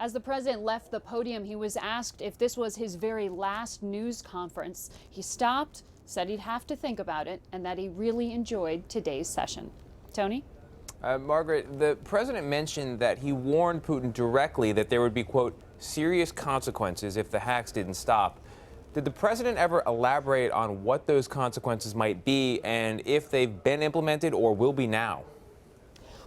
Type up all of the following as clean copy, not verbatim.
As the president left the podium, he was asked if this was his very last news conference. He stopped, said he'd have to think about it, and that he really enjoyed today's session. Tony? Margaret, the president mentioned that he warned Putin directly that there would be, quote, serious consequences if the hacks didn't stop. Did the president ever elaborate on what those consequences might be and if they've been implemented or will be now?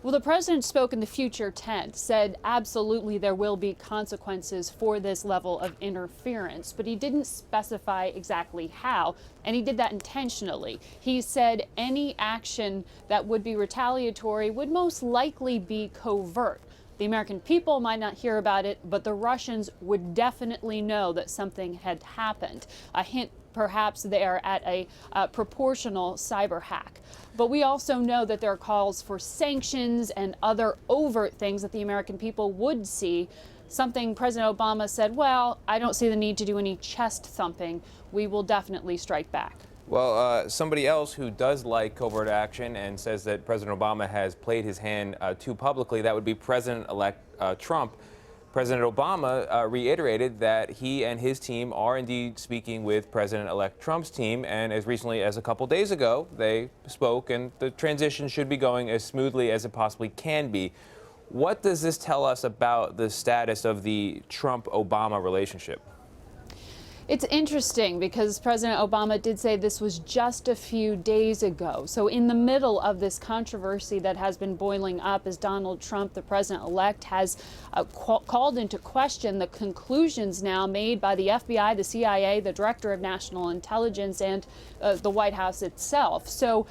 Well, the president spoke in the future tense, said absolutely there will be consequences for this level of interference, but he didn't specify exactly how, and he did that intentionally. He said any action that would be retaliatory would most likely be covert. The American people might not hear about it, but the Russians would definitely know that something had happened. A hint perhaps there at a proportional cyber hack. But we also know that there are calls for sanctions and other overt things that the American people would see. Something President Obama said, well, I don't see the need to do any chest thumping. We will definitely strike back. Well, somebody else who does like covert action and says that President Obama has played his hand too publicly, that would be President-elect Trump. President Obama reiterated that he and his team are indeed speaking with President-elect Trump's team, and as recently as a couple days ago, they spoke, and the transition should be going as smoothly as it possibly can be. What does this tell us about the status of the Trump-Obama relationship? It's interesting because President Obama did say this was just a few days ago. So in the middle of this controversy that has been boiling up as Donald Trump, the president-elect, has called into question the conclusions now made by the FBI, the CIA, the Director of National Intelligence, and the White House itself. So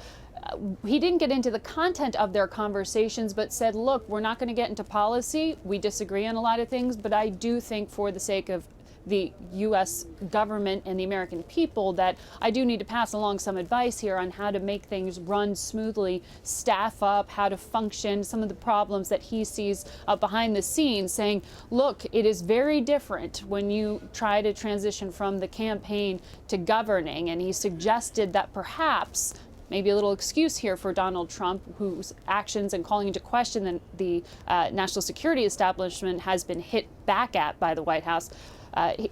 he didn't get into the content of their conversations, but said, look, we're not going to get into policy. We disagree on a lot of things, but I do think for the sake of the U.S. government and the American people that I do need to pass along some advice here on how to make things run smoothly, staff up, how to function, some of the problems that he sees behind the scenes, saying, look, it is very different when you try to transition from the campaign to governing. And he suggested that perhaps maybe a little excuse here for Donald Trump, whose actions and calling into question the national security establishment has been hit back at by the White House.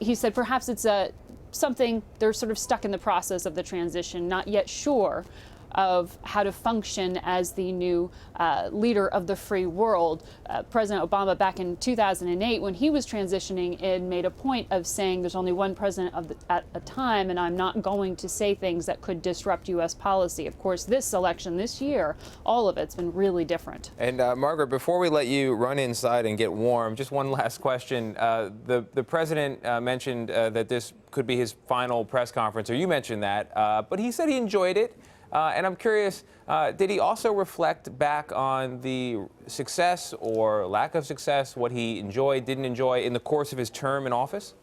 He said perhaps it's something they're sort of stuck in the process of the transition, not yet sure of how to function as the new leader of the free world. President Obama, back in 2008, when he was transitioning in, made a point of saying there's only one president at a time, and I'm not going to say things that could disrupt U.S. policy. Of course, this election, this year, all of it's been really different. And Margaret, before we let you run inside and get warm, just one last question. The president mentioned that this could be his final press conference, or you mentioned that, but he said he enjoyed it. And I'm curious, did he also reflect back on the success or lack of success, what he enjoyed, didn't enjoy in the course of his term in office?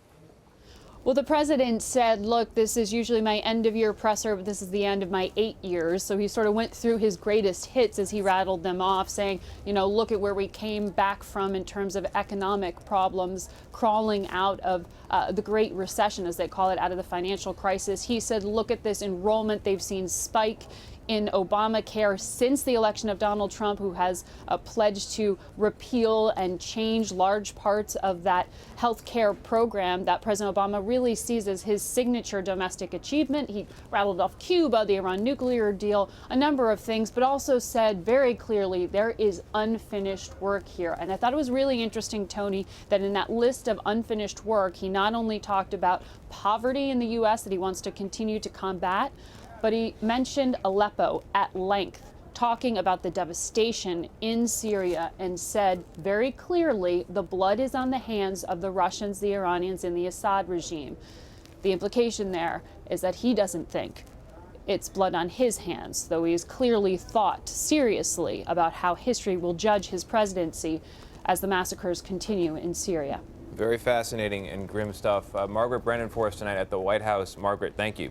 Well, the president said, look, this is usually my end-of-year presser, but this is the end of my 8 years. So he sort of went through his greatest hits as he rattled them off, saying, you know, look at where we came back from in terms of economic problems, crawling out of the Great Recession, as they call it, out of the financial crisis. He said, look at this enrollment. They've seen spike in Obamacare since the election of Donald Trump, who has pledged to repeal and change large parts of that health care program that President Obama really sees as his signature domestic achievement. He rattled off Cuba, the Iran nuclear deal, a number of things, but also said very clearly there is unfinished work here. And I thought it was really interesting, Tony, that in that list of unfinished work, he not only talked about poverty in the U.S. that he wants to continue to combat, but he mentioned Aleppo at length, talking about the devastation in Syria, and said very clearly the blood is on the hands of the Russians, the Iranians, and the Assad regime. The implication there is that he doesn't think it's blood on his hands, though he has clearly thought seriously about how history will judge his presidency as the massacres continue in Syria. Very fascinating and grim stuff. Margaret Brennan for us tonight at the White House. Margaret, thank you.